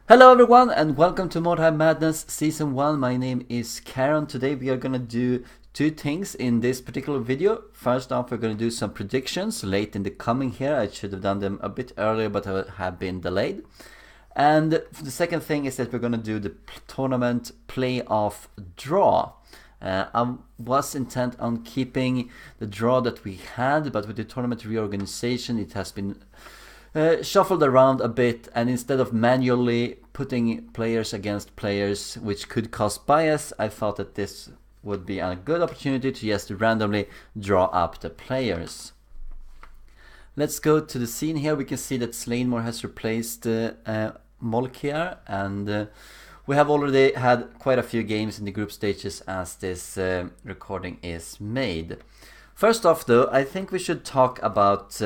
Hello everyone and welcome to Mordheim Madness Season 1. My name is Karond. Today we are gonna do two things in this particular video. First off, we're gonna do some predictions late in the coming here. I should have done them a bit earlier, but I have been delayed. And the second thing is that we're gonna do the tournament playoff draw. I was intent on keeping the draw that we had, but with the tournament reorganization it has been shuffled around a bit, and instead of manually putting players against players which could cause bias, I thought that this would be a good opportunity to just randomly draw up the players. Let's go to the scene here. We can see that Slainmore has replaced Molkier, and we have already had quite a few games in the group stages as this recording is made. First off though, I think we should talk about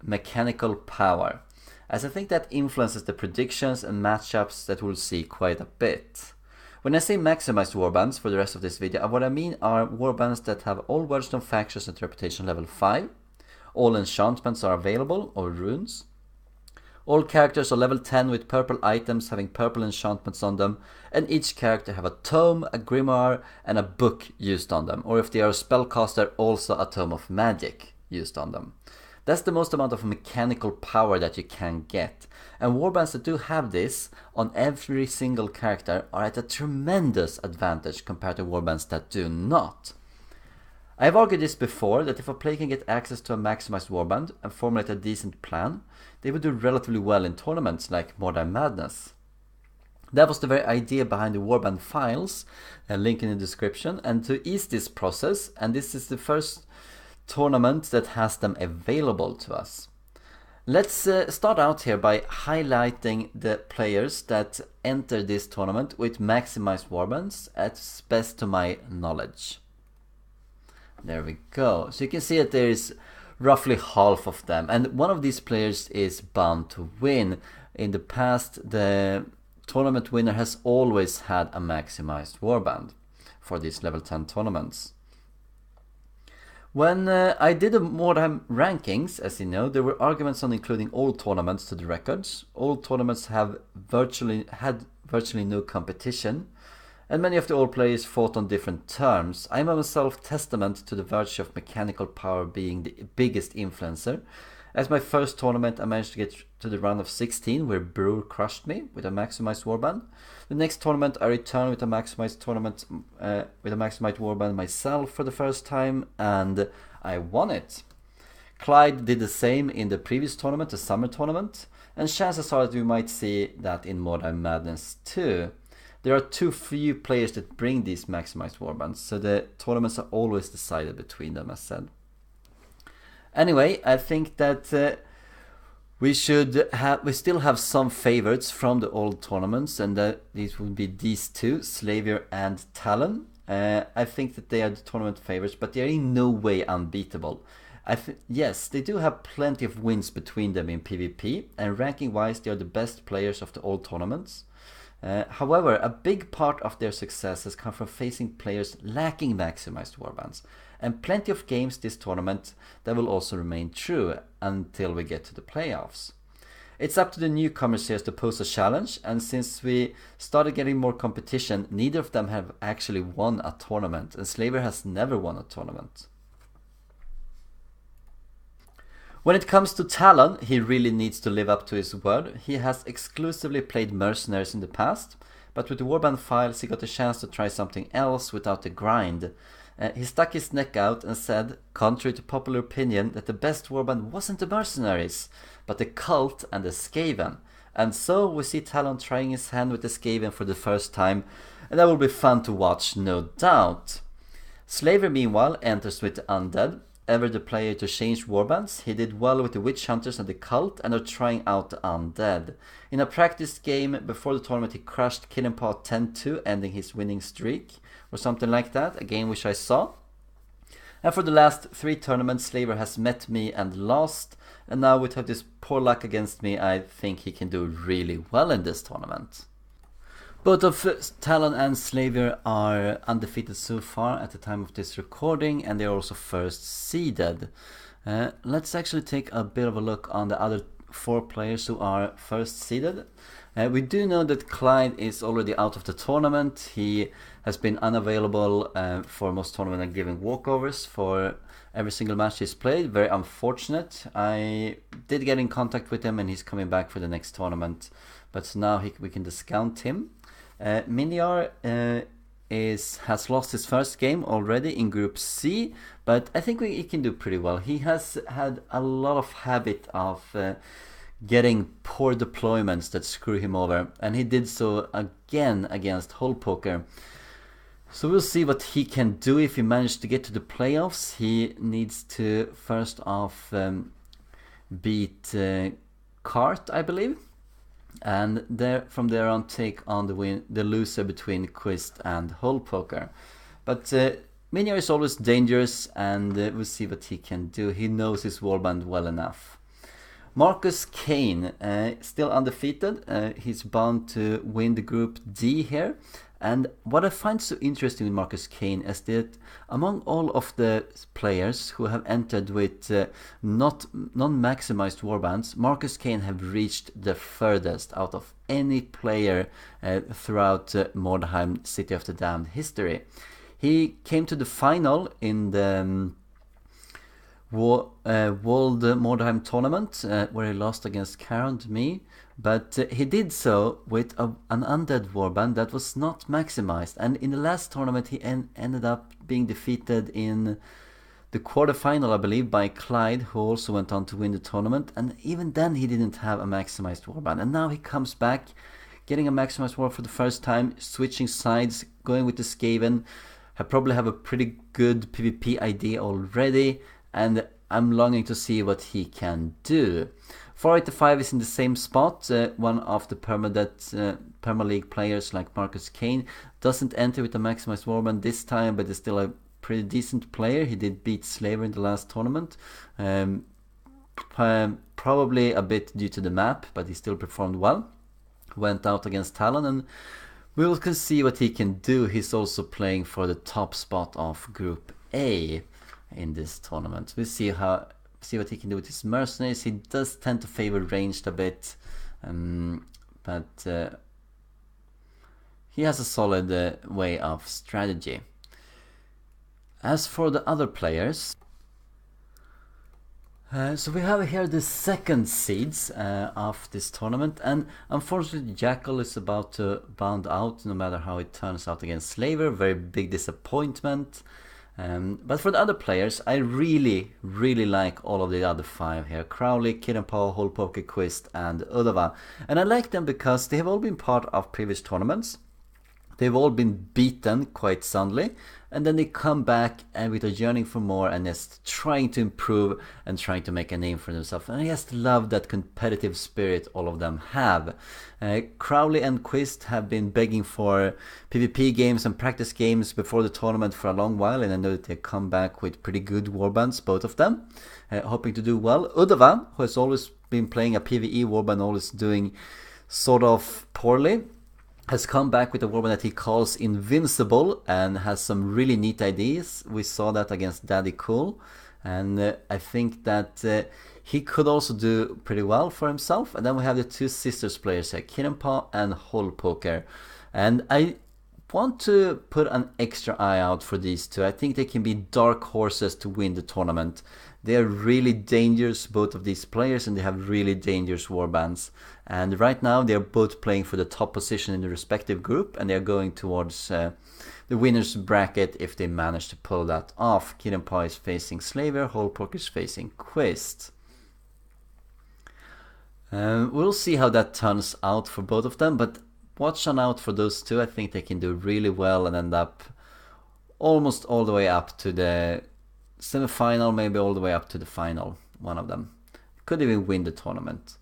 mechanical power, as I think that influences the predictions and matchups that we'll see quite a bit. When I say maximized warbands for the rest of this video, what I mean are warbands that have all Wordstone factions at reputation level 5, all enchantments are available, or runes, all characters are level 10 with purple items having purple enchantments on them, and each character have a tome, a grimoire, and a book used on them, or if they are a spellcaster, also a tome of magic used on them. That's the most amount of mechanical power that you can get. And warbands that do have this on every single character are at a tremendous advantage compared to warbands that do not. I've argued this before, that if a player can get access to a maximized warband and formulate a decent plan, they would do relatively well in tournaments like Mordheim Madness. That was the very idea behind the warband files, a link in the description, and to ease this process, and this is the first tournament that has them available to us. Let's start out here by highlighting the players that enter this tournament with maximized warbands, as best to my knowledge. There we go. So you can see that there is roughly half of them, and one of these players is bound to win. In the past, the tournament winner has always had a maximized warband for these level 10 tournaments. When I did the Mordheim rankings, as you know, there were arguments on including all tournaments to the records. All tournaments had virtually no competition, and many of the old players fought on different terms. I am myself testament to the virtue of mechanical power being the biggest influencer. As my first tournament, I managed to get to the round of 16, where Brewer crushed me with a maximized warband. The next tournament, I returned with a maximized warband myself for the first time, and I won it. Clyde did the same in the previous tournament, the summer tournament, and chances are that we might see that in Mordheim Madness too. There are too few players that bring these maximized warbands, so the tournaments are always decided between them, as said. Anyway, I think that we still have some favorites from the old tournaments, and these would be these two, Slavier and Talon. I think that they are the tournament favorites, but they are in no way unbeatable. Yes, they do have plenty of wins between them in PvP, and ranking wise they are the best players of the old tournaments. However, a big part of their success has come from facing players lacking maximized warbands, and plenty of games this tournament that will also remain true until we get to the playoffs. It's up to the newcomers here to pose a challenge, and since we started getting more competition, neither of them have actually won a tournament, and Slaver has never won a tournament. When it comes to Talon, he really needs to live up to his word. He has exclusively played mercenaries in the past, but with the warband files he got a chance to try something else without the grind. He stuck his neck out and said, contrary to popular opinion, that the best warband wasn't the mercenaries, but the cult and the Skaven. And so we see Talon trying his hand with the Skaven for the first time, and that will be fun to watch, no doubt. Slaver meanwhile enters with the undead. Ever the player to change warbands, he did well with the witch hunters and the cult, and are trying out the undead. In a practice game before the tournament, he crushed Killing Paw 10-2, ending his winning streak, or something like that, a game which I saw. And for the last 3 tournaments, Slaver has met me and lost, and now with this poor luck against me, I think he can do really well in this tournament. Both of Talon and Slavier are undefeated so far at the time of this recording, and they are also first seeded. Let's actually take a bit of a look on the other 4 players who are first seeded. We do know that Clyde is already out of the tournament. He has been unavailable for most tournaments and giving walkovers for every single match he's played. Very unfortunate. I did get in contact with him and he's coming back for the next tournament, but now we can discount him. Miniar has lost his first game already in Group C, but I think he can do pretty well. He has had a lot of habit of getting poor deployments that screw him over, and he did so again against Hole Poker. So we'll see what he can do if he manages to get to the playoffs. He needs to first off beat Cart, I believe, and from there on take on the loser between Quist and Hole Poker. But Miniar is always dangerous, and we'll see what he can do. He knows his warband well enough. Marcus Kane, still undefeated. He's bound to win the Group D here. And what I find so interesting with Marcus Kane is that among all of the players who have entered with non-maximized warbands, Marcus Kane have reached the furthest out of any player throughout Mordheim City of the Damned history. He came to the final in the World Mordheim tournament where he lost against Karond, but he did so with an undead warband that was not maximized, and in the last tournament he ended up being defeated in the quarterfinal, I believe, by Clyde, who also went on to win the tournament, and even then he didn't have a maximized warband, and now he comes back getting a maximized war for the first time, switching sides, going with the Skaven. I probably have a pretty good PvP idea already, and I'm longing to see what he can do. 485 is in the same spot. One of the Perma-League players like Marcus Kane doesn't enter with a maximized warband this time, but is still a pretty decent player. He did beat Slaver in the last tournament. Probably a bit due to the map, but he still performed well. Went out against Talon, and we will see what he can do. He's also playing for the top spot of Group A in this tournament. We'll see what he can do with his mercenaries. He does tend to favor ranged a bit, but he has a solid way of strategy. As for the other players, so we have here the second seeds of this tournament, and unfortunately Jackal is about to bound out no matter how it turns out against Slaver. Very big disappointment. But for the other players, I really like all of the other 5 here. Crowley, Kid and Paul, Hole Poker, Quist and Udava. And I like them because they have all been part of previous tournaments. They've all been beaten quite soundly, and then they come back and with a yearning for more and just trying to improve and trying to make a name for themselves. And I just love that competitive spirit all of them have. Crowley and Quist have been begging for PvP games and practice games before the tournament for a long while, and I know that they come back with pretty good warbands, both of them, hoping to do well. Udava, who has always been playing a PvE warband, always doing sort of poorly, has come back with a warband that he calls Invincible and has some really neat ideas. We saw that against Daddy Cool, and I think that he could also do pretty well for himself. And then we have the 2 sisters players here, Kirenpa and Hole Poker, and I want to put an extra eye out for these 2. I think they can be dark horses to win the tournament. They are really dangerous, both of these players, and they have really dangerous warbands. And right now they are both playing for the top position in the respective group, and they are going towards the winner's bracket if they manage to pull that off. Kid and Pa is facing Slaver, Hole Poker is facing Quist. We'll see how that turns out for both of them, but watch on out for those 2. I think they can do really well and end up almost all the way up to the semi-final, maybe all the way up to the final. One of them could even win the tournament.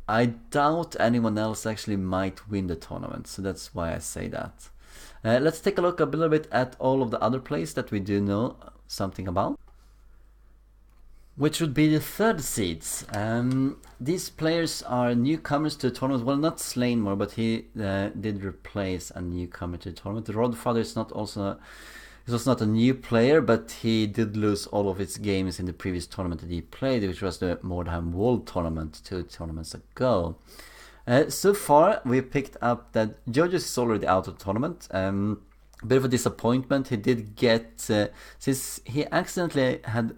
I doubt anyone else actually might win the tournament, so that's why I say that. Let's take a look a little bit at all of the other players that we do know something about, which would be the 3rd seeds. These players are newcomers to the tournament. Well, not Slainmore, but he did replace a newcomer to the tournament. The Rodfather is not also This was not a new player, but he did lose all of his games in the previous tournament that he played, which was the Mordheim World Tournament 2 tournaments ago. So far, we picked up that Jojo's is already out of the tournament. A bit of a disappointment. He did get, since he accidentally had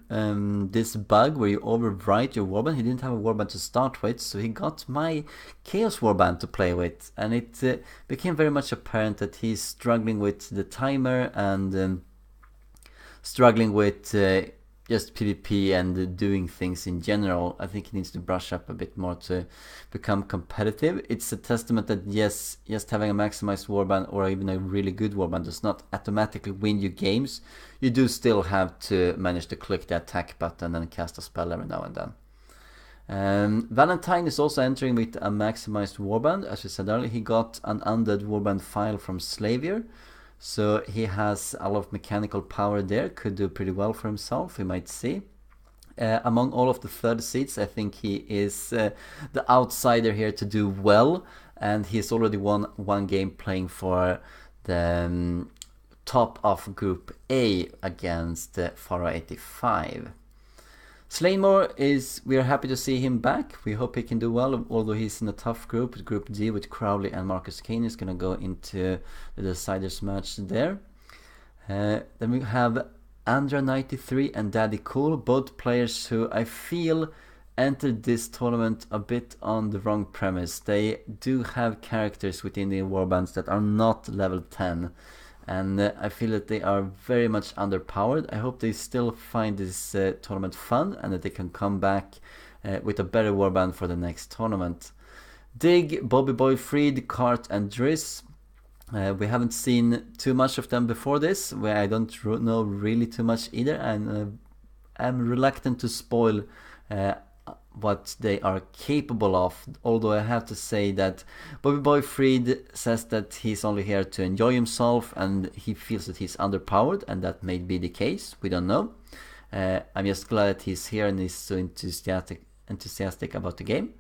this bug where you overwrite your warband, he didn't have a warband to start with, so he got my Chaos warband to play with, and it became very much apparent that he's struggling with the timer and struggling with just PvP and doing things in general. I think he needs to brush up a bit more to become competitive. It's a testament that yes, just having a maximized warband or even a really good warband does not automatically win you games. You do still have to manage to click the attack button and cast a spell every now and then. Valentine is also entering with a maximized warband. As we said earlier, he got an undead warband file from Slavier. So he has a lot of mechanical power there, could do pretty well for himself, we might see. Among all of the third seeds, I think he is the outsider here to do well, and he's already won one game playing for the top of Group A against Pharaoh 85. Slaymore we are happy to see him back. We hope he can do well, although he's in a tough group, Group D, with Crowley and Marcus Kane is going to go into the deciders match there. Then we have Andra 93 and Daddy Cool, both players who I feel entered this tournament a bit on the wrong premise. They do have characters within the warbands that are not level 10. And I feel that they are very much underpowered. I hope they still find this tournament fun and that they can come back with a better warband for the next tournament. Dig, Bobby Boy Freed, Cart and Driss. We haven't seen too much of them before this, where I don't know really too much either, and I'm reluctant to spoil what they are capable of, although I have to say that Bobby Boy Freed says that he's only here to enjoy himself and he feels that he's underpowered, and that may be the case, we don't know. I'm just glad that he's here and he's so enthusiastic about the game.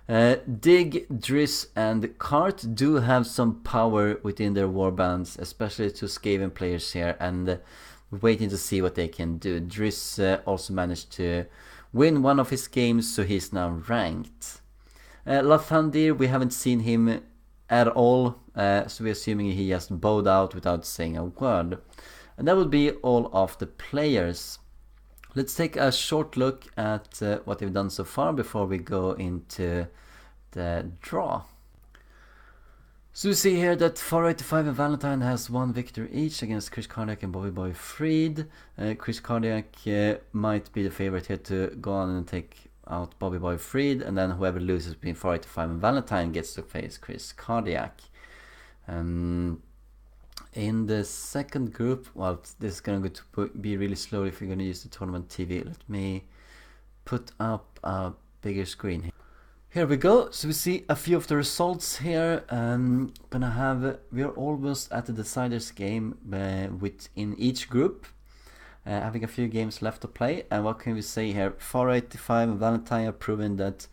Dig, Driss and Cart do have some power within their warbands, especially to Skaven players here, and we're waiting to see what they can do. Driss also managed to win one of his games, so he's now ranked. Lathandir, we haven't seen him at all, so we're assuming he just bowed out without saying a word. And that would be all of the players. Let's take a short look at what they've done so far before we go into the draw. So we see here that 485 and Valentine has one victory each against Chris Cardiac and Bobby Boy Freed. Chris Cardiac might be the favorite here to go on and take out Bobby Boy Freed, and then whoever loses between 485 and Valentine gets to face Chris Cardiac. In the second group, well, this is going to be really slow if you're going to use the tournament TV. Let me put up a bigger screen here. Here we go. So we see a few of the results here. We are almost at the deciders game within each group, having a few games left to play. And what can we say here? 485 and Valentine have proven that,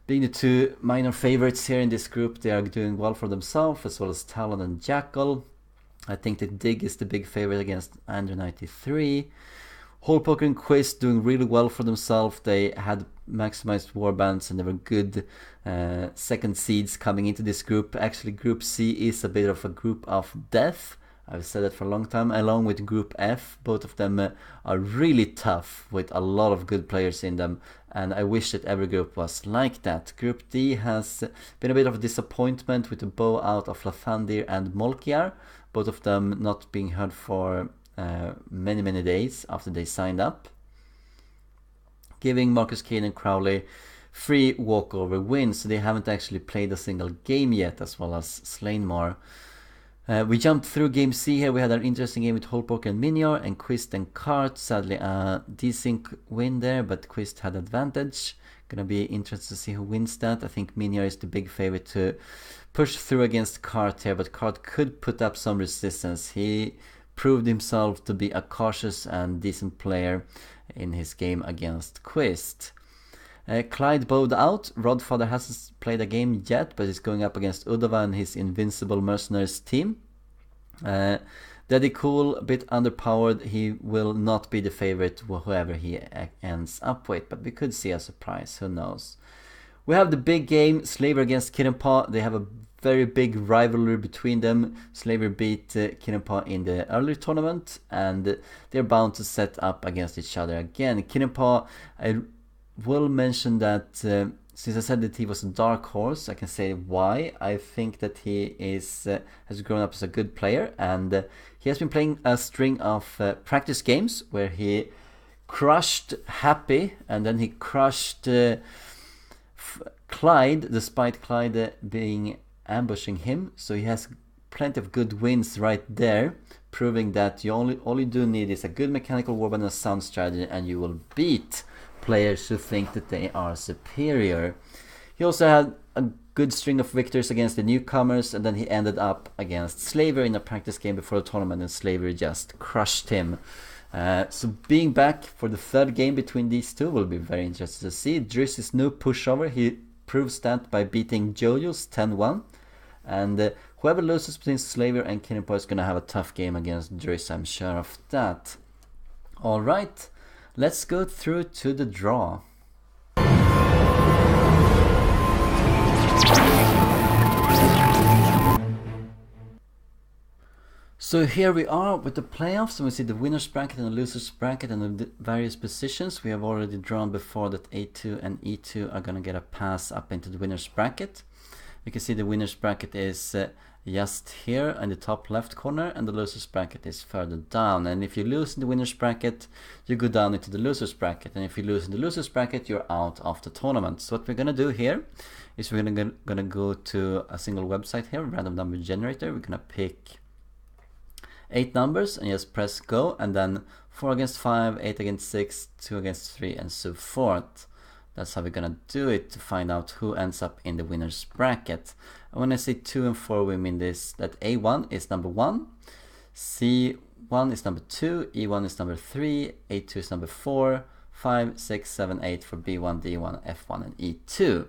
being the two minor favorites here in this group, they are doing well for themselves, as well as Talon and Jackal. I think that Dig is the big favorite against Andrew 93. Hole Poker and Quiz doing really well for themselves. They had maximized warbands and they were good second seeds coming into this group. Actually, Group C is a bit of a group of death. I've said that for a long time, along with Group F. Both of them are really tough with a lot of good players in them, and I wish that every group was like that. Group D has been a bit of a disappointment with the bow out of Lathandir and Molkiar, both of them not being heard for many days after they signed up, giving Marcus Kane and Crowley free walkover wins, so they haven't actually played a single game yet, as well as Slaynmore. We jumped through Game C here. We had an interesting game with Holpoker and Minior and Quist and Cart. Sadly a desync win there, but Quist had advantage. Gonna be interested to see who wins that. I think Minior is the big favorite to push through against Cart here, but Cart could put up some resistance. He proved himself to be a cautious and decent player in his game against Quist. Clyde bowed out. Rodfather hasn't played a game yet, but he's going up against Udova and his Invincible Mercenaries team. They Daddy Cool, a bit underpowered. He will not be the favorite whoever he ends up with, but we could see a surprise, who knows. We have the big game, Slaver against Karond. They have a very big rivalry between them. Slaver beat Karond in the earlier tournament, and they're bound to set up against each other again. Karond, I will mention that since I said that he was a dark horse, I can say why. I think that he has grown up as a good player, and he has been playing a string of practice games where he crushed Happy, and then he crushed Clyde, despite Clyde being ambushing him. So he has plenty of good wins right there, proving that all you do need is a good mechanical warband and a sound strategy, and you will beat players who think that they are superior. He also had a good string of victories against the newcomers, and then he ended up against Slaver in a practice game before the tournament, and Slaver just crushed him. So being back for the third game between these two will be very interesting to see. Driss is no pushover. He proves that by beating Jojo's 10-1. And whoever loses between Slaver and Karond is going to have a tough game against Driss, I'm sure of that. Alright, let's go through to the draw. So here we are with the playoffs, and we see the winner's bracket and the loser's bracket and the various positions. We have already drawn before that A2 and E2 are going to get a pass up into the winner's bracket. You can see the winner's bracket is just here in the top left corner, and the loser's bracket is further down. And if you lose in the winner's bracket, you go down into the loser's bracket, and if you lose in the loser's bracket, you're out of the tournament. So what we're going to do here is we're going to go to a single website here, random number generator. We're going to pick 8 numbers and just press go, and then 4 against 5, 8 against 6, 2 against 3, and so forth. That's how we're gonna do it to find out who ends up in the winner's bracket. And when I say 2 and 4, we mean this, that A1 is number 1, C1 is number 2, E1 is number 3, A2 is number 4, 5, 6, 7, 8 for B1, D1, F1, and E2.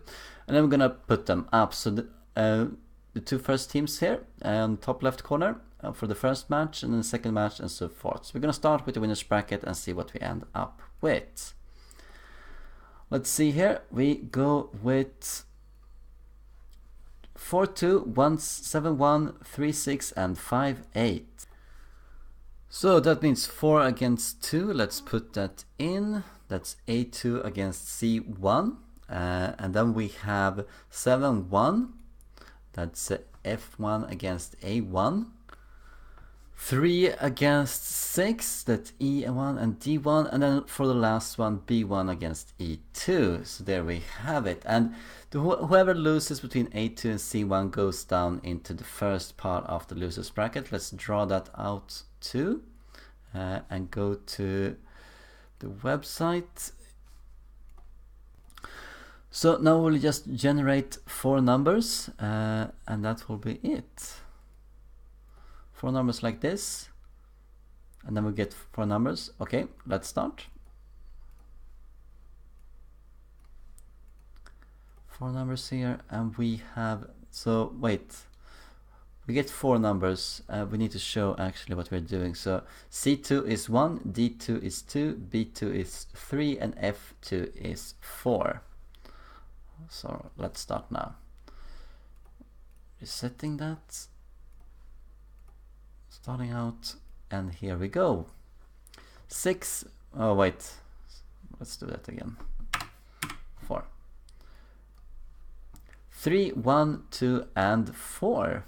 And then we're gonna put them up. So the two first teams here on top left corner for the first match, and then the second match, and so forth. So we're going to start with the winner's bracket and see what we end up with. Let's see here. We go with 4-2, 1-7-1, 3-6, and 5-8. So that means 4 against 2. Let's put that in. That's A2 against C1. And then we have 7-1. That's F1 against A1. 3 against 6, that's E1 and D1, and then for the last one, B1 against E2. So there we have it. And whoever loses between A2 and C1 goes down into the first part of the loser's bracket. Let's draw that out too, and go to the website. So now we'll just generate 4 numbers, and that will be it. 4 numbers like this, and then we get 4 numbers. Okay, let's start. 4 numbers here, and we have, so wait, we get 4 numbers. We need to show actually what we're doing. So C2 is 1, D2 is 2, B2 is 3, and F2 is 4. So let's start now. Resetting that. Starting out, and here we go. 6, oh wait, let's do that again. 4. 3, 1, 2, and 4.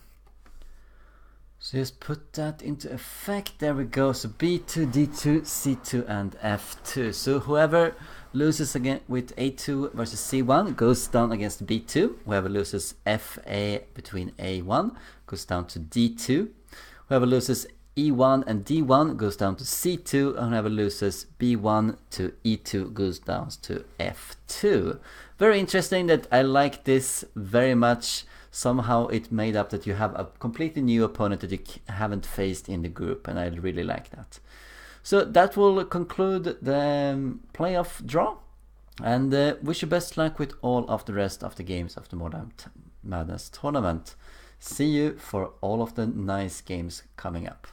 So just put that into effect. There we go. So B2, D2, C2, and F2. So whoever loses again with A2 versus C1 goes down against B2. Whoever loses FA between A1 goes down to D2. Whoever loses E1 and D1 goes down to C2, and whoever loses B1 to E2 goes down to F2. Very interesting. That I like this very much. Somehow it made up that you have a completely new opponent that you haven't faced in the group, and I really like that. So that will conclude the playoff draw, and wish you best luck with all of the rest of the games of the Mordheim Madness tournament. See you for all of the nice games coming up.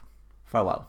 Farewell.